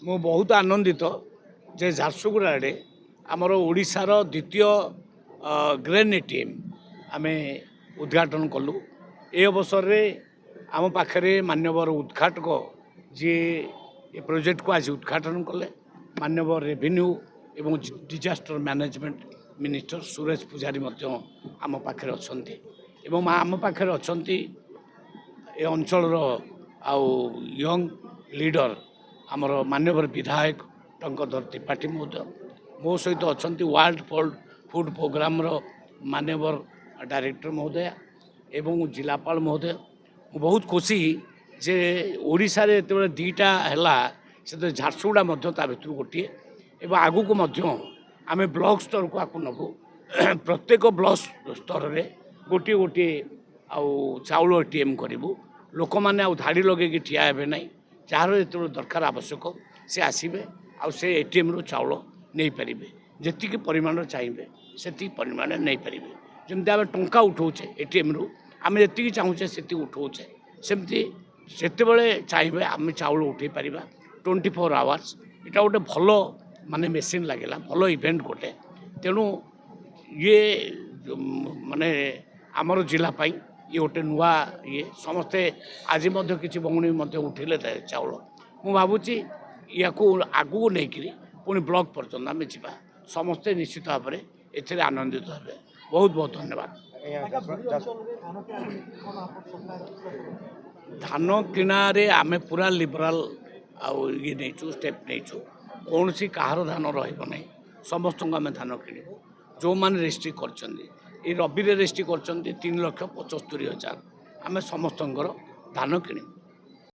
ମୁଁ ବହୁତ ଆନନ୍ଦିତ ଯେ ଝାରସୁଗୁଡ଼ାରେ ଆମର ଓଡ଼ିଶାର ଦ୍ୱିତୀୟ ଗ୍ରେନ୍ ଏଟିଏମ୍ ଆମେ ଉଦ୍ଘାଟନ କଲୁ। ଏ ଅବସରରେ ଆମ ପାଖରେ ମାନ୍ୟବର ଉଦ୍ଘାଟକ ଯିଏ ଏ ପ୍ରୋଜେକ୍ଟକୁ ଆଜି ଉଦ୍ଘାଟନ କଲେ, ମାନ୍ୟବର ରେଭିନ୍ୟୁ ଏବଂ disaster management minister Suresh Pujari ମଧ୍ୟ ଆମ ପାଖରେ ଅଛନ୍ତି ଏବଂ ଆମ ପାଖରେ ଅଛନ୍ତି ଏ ଅଞ୍ଚଳର ଆଉ ୟଙ୍ଗ ଲିଡର ଆମର ମାନ୍ୟବର ବିଧାୟକ ଟଙ୍କଧର ତ୍ରିପାଠୀ ମହୋଦୟ, ମୋ ସହିତ ଅଛନ୍ତି ୱାର୍ଲଡ ଫୁଡ ପ୍ରୋଗ୍ରାମର ମାନ୍ୟବର ଡାଇରେକ୍ଟର ମହୋଦୟା ଏବଂ ଜିଲ୍ଲାପାଳ ମହୋଦୟ। ମୁଁ ବହୁତ ଖୁସି ଯେ ଓଡ଼ିଶାରେ ଯେତେବେଳେ ଦୁଇଟା ହେଲା ସେତେବେଳେ ଝାରସୁଗୁଡ଼ା ମଧ୍ୟ ତା ଭିତରୁ ଗୋଟିଏ ଏବଂ ଆଗକୁ ମଧ୍ୟ ଆମେ ବ୍ଲକ ସ୍ତରକୁ ଆକୁ ନେବୁ। ପ୍ରତ୍ୟେକ ବ୍ଲକ ସ୍ତରରେ ଗୋଟିଏ ଗୋଟିଏ ଆଉ ଚାଉଳ ଏଟିଏମ୍ କରିବୁ। ଲୋକମାନେ ଆଉ ଧାଡ଼ି ଲଗେଇକି ଠିଆ ହେବେ ନାହିଁ। ଯାହାର ଯେତେବେଳେ ଦରକାର ଆବଶ୍ୟକ ସେ ଆସିବେ ଆଉ ସେ ଏଟିଏମ୍ରୁ ଚାଉଳ ନେଇପାରିବେ। ଯେତିକି ପରିମାଣରେ ଚାହିଁବେ ସେତିକି ପରିମାଣରେ ନେଇପାରିବେ। ଯେମିତି ଆମେ ଟଙ୍କା ଉଠାଉଛେ ଏଟିଏମ୍ରୁ, ଆମେ ଯେତିକି ଚାହୁଁଛେ ସେତିକି ଉଠାଉଛେ, ସେମିତି ଯେତେବେଳେ ଚାହିଁବେ ଆମେ ଚାଉଳ ଉଠାଇ ପାରିବା 24 ଆୱାର୍ସ। ଏଇଟା ଗୋଟେ ଭଲ ମାନେ ମେସିନ୍ ଲାଗିଲା, ଭଲ ଇଭେଣ୍ଟ ଗୋଟେ। ତେଣୁ ଇଏ ମାନେ ଆମର ଜିଲ୍ଲା ପାଇଁ ଇଏ ଗୋଟେ ନୂଆ ଇଏ। ସମସ୍ତେ ଆଜି ମଧ୍ୟ କିଛି ଭଉଣୀ ମଧ୍ୟ ଉଠିଲେ ଚାଉଳ। ମୁଁ ଭାବୁଛି ୟାକୁ ଆଗକୁ ନେଇକରି ପୁଣି ବ୍ଲକ ପର୍ଯ୍ୟନ୍ତ ଆମେ ଯିବା। ସମସ୍ତେ ନିଶ୍ଚିତ ଭାବରେ ଏଥିରେ ଆନନ୍ଦିତ ହେବେ। ବହୁତ ବହୁତ ଧନ୍ୟବାଦ। ଧାନ କିଣାରେ ଆମେ ପୁରା ଲିବରାଲ ଆଉ ଇଏ ନେଇଛୁ, ଷ୍ଟେପ୍ ନେଇଛୁ। କୌଣସି କାହାର ଧାନ ରହିବ ନାହିଁ, ସମସ୍ତଙ୍କୁ ଆମେ ଧାନ କିଣିବୁ। ଯେଉଁମାନେ ରେଜିଷ୍ଟ୍ରି କରିଛନ୍ତି, ଏ ରବିରେ ରେଜିଷ୍ଟ୍ରି କରିଛନ୍ତି 3,75,000, ଆମେ ସମସ୍ତଙ୍କର ଧାନ କିଣିବୁ।